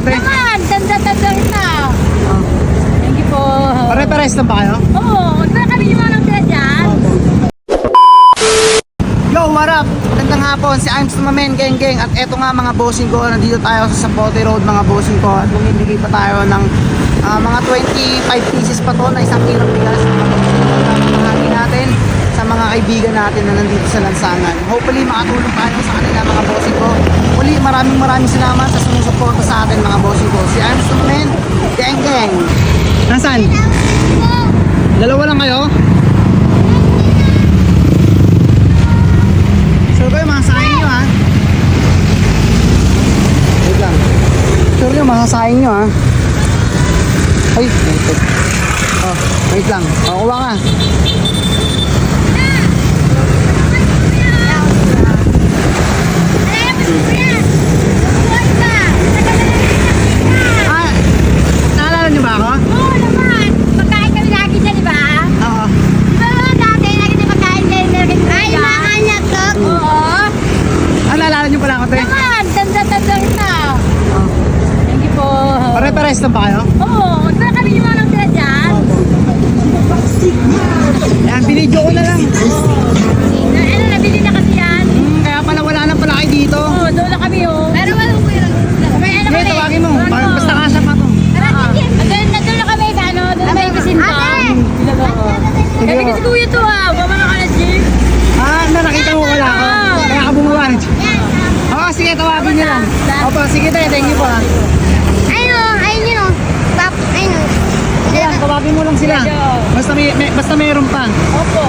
ate? Naman, tanda-tanda rin na. Oh. Thank you po. Pare-pares lang ba kayo? Oo, na kami yung mga nagtira dyan. Yo, what up? Magandang hapon, si Imes Mamen, geng. At eto nga mga bossing ko, nandito tayo sa Zapote Road mga bossing ko. At bumibigay pa tayo ng mga 25 pieces pa to na isang kilong bigas. Mahagi natin sa mga kaibigan natin na nandito sa lansangan. Hopefully makatulong tayo sa kanila mga bossing ko. Muli maraming salamat sa sumusuporta sa atin mga bossing ko. Si Imes Mamen, geng. Nasaan? Dalawa lang kayo? Sure kayo, masasahin nyo ha. Wait lang. Sure nyo, masasahin nyo ha. Ay, wait. Oh, wait lang. O, kuha ka. Ah, naalala nyo ba ako? Oo naman, pagkain kami lagi dyan, di ba? Oo. Di ba naman dati, lagi din pagkain dyan, ay, mga anak ko. Oo. Ah, naalala nyo pala ako, te? Naman, tanda-tanda rin na. Oh. Thank you po. Pare-pares lang ba kayo? Oo, na kami yung mga nagtira dyan. Yan, binidyo ko na lang. Ano, nabili na kasi yan. Kaya pala wala na pala kayo dito. Oo, doon na kami oh. Pero wala ko yun. May ano Sige, kami. tawagin mo. Ano? Basta kasya pa to. Doon na kami, ano, doon na may kasinta. Sige Kasi po. kasi kuya to ha, bumama ka na, Jim. Ah, nakita mo wala ako. Kaya ka bumaba. Oo, sige, tawagin nyo lang. Opo, sige tayo, thank you po ha. Ayun yun oh. Ayun oh. Ayan, tawagin mo lang sila. Basta mayroon pa. Opo.